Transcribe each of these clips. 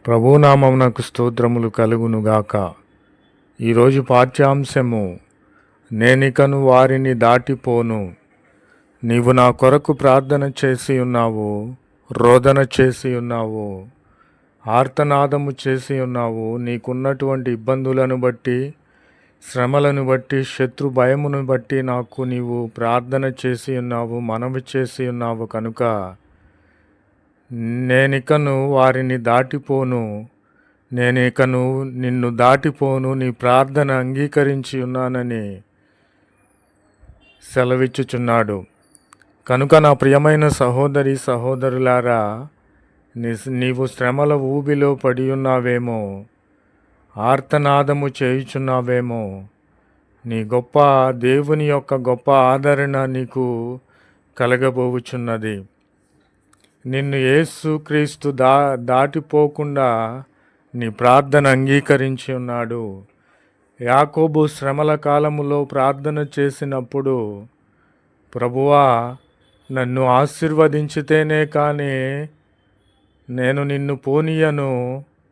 ప్రభునామమునకు స్తోత్రములు కలుగునుగాక. ఈరోజు పాఠ్యాంశము, నేనికను వారిని దాటిపోను. నీవు నా కొరకు ప్రార్థన చేసి ఉన్నావు, రోదన చేసి ఉన్నావు, ఆర్తనాదము చేసి ఉన్నావు. నీకున్నటువంటి ఇబ్బందులను బట్టి, శ్రమలను బట్టి, శత్రు భయమును బట్టి నాకు నీవు ప్రార్థన చేసి ఉన్నావు, మనవి చేసి ఉన్నావు. కనుక నేనికను వారిని దాటిపోను, నేనికను నిన్ను దాటిపోను, నీ ప్రార్థన అంగీకరించి ఉన్నానని సెలవిచ్చుచున్నాడు. కనుక నా ప్రియమైన సహోదరి సహోదరులారా, నీవు శ్రమల ఊబిలో పడి ఉన్నావేమో, ఆర్తనాదము చేయుచున్నావేమో. నీ గొప్ప దేవుని యొక్క గొప్ప ఆదరణ నీకు కలగబోచున్నది. నిన్ను యేసుక్రీస్తు దాటిపోకుండా నీ ప్రార్థన అంగీకరించి ఉన్నాడు. యాకోబు శ్రమల కాలములో ప్రార్థన చేసినప్పుడు, ప్రభువా నన్ను ఆశీర్వదించితేనే కానీ నేను నిన్ను పోనీయను,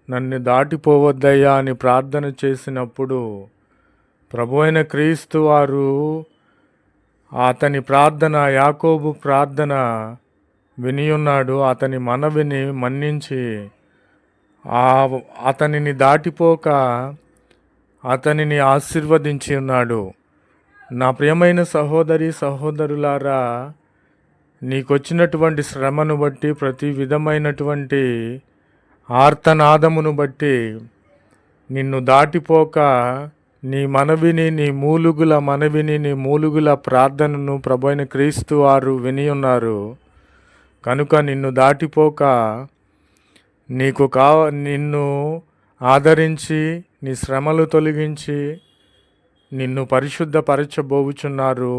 నన్ను దాటిపోవద్దయ్యా అని ప్రార్థన చేసినప్పుడు ప్రభు అయిన క్రీస్తు వారు అతని ప్రార్థన, యాకోబు ప్రార్థన వినియున్నాడు. అతని మనవిని మన్నించి అతనిని దాటిపోక అతనిని ఆశీర్వదించి ఉన్నాడు. నా ప్రియమైన సహోదరి సహోదరులారా, నీకొచ్చినటువంటి శ్రమను బట్టి, ప్రతి విధమైనటువంటి ఆర్తనాదమును బట్టి నిన్ను దాటిపోక నీ మనవిని, నీ మూలుగుల ప్రార్థనను ప్రభు అయిన క్రీస్తు వారు విని ఉన్నారు. కనుక నిన్ను దాటిపోక నిన్ను ఆదరించి, నీ శ్రమలు తొలగించి నిన్ను పరిశుద్ధపరచబోచున్నారు.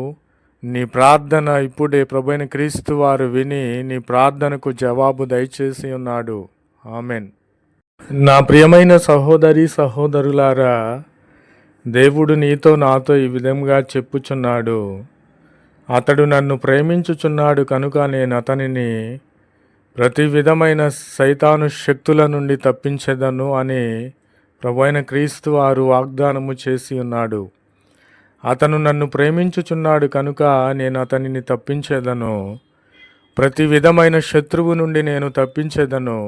నీ ప్రార్థన ఇప్పుడే ప్రభు అయిన క్రీస్తు వారు విని నీ ప్రార్థనకు జవాబు దయచేసి ఉన్నాడు. ఆమెన్. నా ప్రియమైన సహోదరి సహోదరులారా, దేవుడు నీతో నాతో ఈ విధంగా చెప్పుచున్నాడు. అతడు నన్ను ప్రేమించుచున్నాడు కనుక నేను అతనిని ప్రతి విధమైన సైతాను శక్తుల నుండి తప్పించెదను అని ప్రభు అయిన క్రీస్తు వారు వాగ్దానము చేసి ఉన్నాడు. అతను నన్ను ప్రేమించుచున్నాడు కనుక నేను అతనిని తప్పించేదను. ప్రతి విధమైన శత్రువు నుండి నేను తప్పించేదను.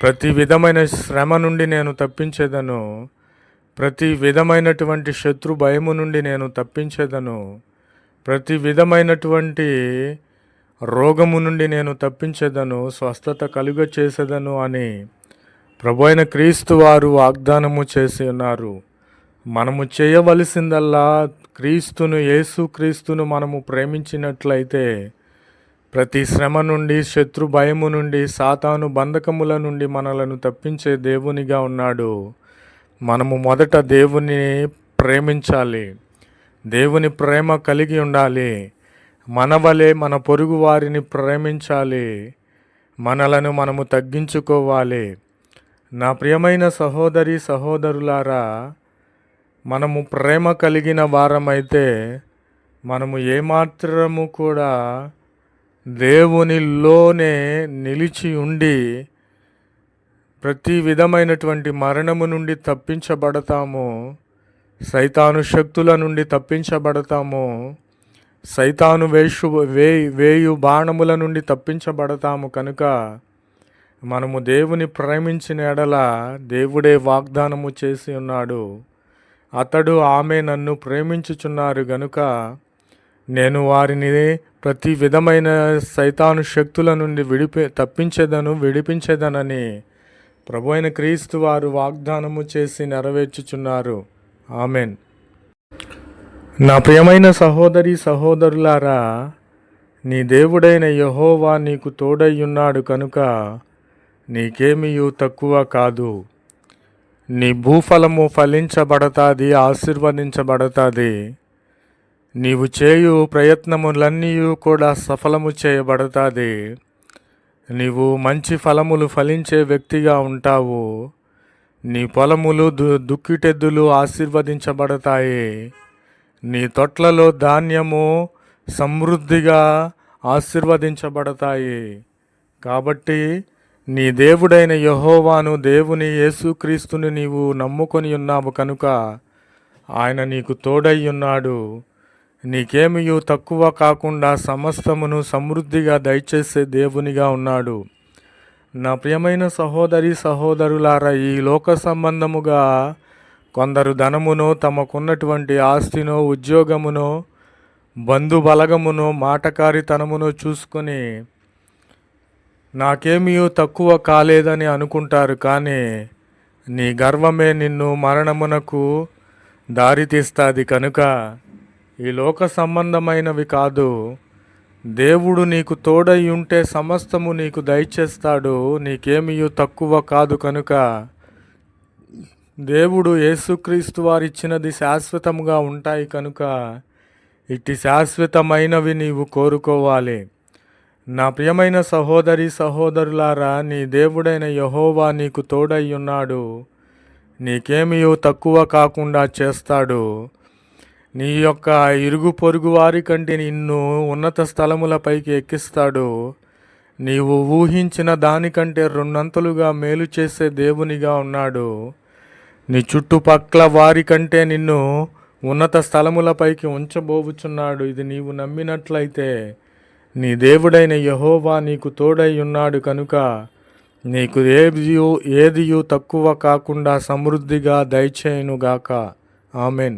ప్రతి విధమైన శ్రమ నుండి నేను తప్పించేదను. ప్రతి విధమైనటువంటి శత్రు భయము నుండి నేను తప్పించేదను. ప్రతి విధమైనటువంటి రోగము నుండి నేను తప్పించేదను, స్వస్థత కలుగ చేసేదను అని ప్రభు అయిన క్రీస్తు వారు వాగ్దానము చేసి ఉన్నారు. మనము చేయవలసిందల్లా యేసుక్రీస్తును మనము ప్రేమించినట్లయితే ప్రతి శ్రమ నుండి, శత్రు భయము నుండి, సాతాను బంధకముల నుండి మనలను తప్పించే దేవునిగా ఉన్నాడు. మనము మొదట దేవుని ప్రేమించాలి, దేవుని ప్రేమ కలిగి ఉండాలి. మన వలె మన పొరుగు వారిని ప్రేమించాలి, మనలను మనము తగ్గించుకోవాలి. నా ప్రియమైన సహోదరి సహోదరులారా, మనము ప్రేమ కలిగిన వారమైతే మనము ఏమాత్రము కూడా దేవునిలోనే నిలిచి ఉండి ప్రతి విధమైనటువంటి మరణము నుండి తప్పించబడతాము, సైతాను శక్తుల నుండి తప్పించబడతాము, సైతాను వేయు బాణముల నుండి తప్పించబడతాము. కనుక మనము దేవుని ప్రేమించిన ఎడల దేవుడే వాగ్దానము చేసి ఉన్నాడు. ఆమె నన్ను ప్రేమించుచున్నారు గనుక నేను వారిని ప్రతి విధమైన సైతాను శక్తుల నుండి విడిపించేదనని ప్రభు అయిన క్రీస్తు వారు వాగ్దానము చేసి నెరవేర్చుచున్నారు. ఆమెన్. నా ప్రియమైన సహోదరి సహోదరులారా, నీ దేవుడైన యెహోవా నీకు తోడయ్యున్నాడు కనుక నీకేమీయూ తక్కువ కాదు. నీ భూఫలము ఫలించబడతాది, ఆశీర్వదించబడతాది. నీవు చేయు ప్రయత్నములన్నీ కూడా సఫలము చేయబడతాది. నీవు మంచి ఫలములు ఫలించే వ్యక్తిగా ఉంటావు. నీ పొలములు, దుక్కిటెద్దులు ఆశీర్వదించబడతాయి. నీ తొట్లలో ధాన్యము సమృద్ధిగా ఆశీర్వదించబడతాయి. కాబట్టి నీ దేవుడైన యెహోవాను దేవుని యేసుక్రీస్తుని నీవు నమ్ముకొని ఉన్నావు కనుక ఆయన నీకు తోడై ఉన్నాడు. నీకేమియూ తక్కువ కాకుండా సమస్తమును సమృద్ధిగా దయచేసే దేవునిగా ఉన్నాడు. నా ప్రియమైన సహోదరి సహోదరులారా, ఈ లోక సంబంధముగా కొందరు ధనమునో, తమకున్నటువంటి ఆస్తినో, ఉద్యోగమునో, బంధుబలగమునో, మాటకారితనమునో చూసుకొని నాకేమీ తక్కువ కాలేదని అనుకుంటారు. కానీ నీ గర్వమే నిన్ను మరణమునకు దారితీస్తుంది. కనుక ఈ లోక సంబంధమైనవి కాదు, దేవుడు నీకు తోడై ఉంటే సమస్తము నీకు దయచేస్తాడు. నీకేమీ తక్కువ కాదు. కనుక దేవుడు యేసుక్రీస్తు వారిచ్చినది శాశ్వతముగా ఉంటాయి. కనుక ఇట్టి శాశ్వతమైనవి నీవు కోరుకోవాలి. నా ప్రియమైన సహోదరి సహోదరులారా, నీ దేవుడైన యెహోవా నీకు తోడై ఉన్నాడు. నీకేమీ తక్కువ కాకుండా చేస్తాడు. నీ యొక్క ఇరుగు పొరుగు వారి కంటే నిన్ను ఉన్నత స్థలములపైకి ఎక్కిస్తాడు. నీవు ఊహించిన దానికంటే రెండంతలుగా మేలు చేసే దేవునిగా ఉన్నాడు. నీ చుట్టుపక్కల వారి కంటే నిన్ను ఉన్నత స్థలములపైకి ఉంచబోవుచున్నాడు. ఇది నీవు నమ్మినట్లయితే నీ దేవుడైన యెహోవా నీకు తోడై ఉన్నాడు. కనుక నీకు ఏదియు తక్కువ కాకుండా సమృద్ధిగా దయచేయునుగాక. ఆమెన్.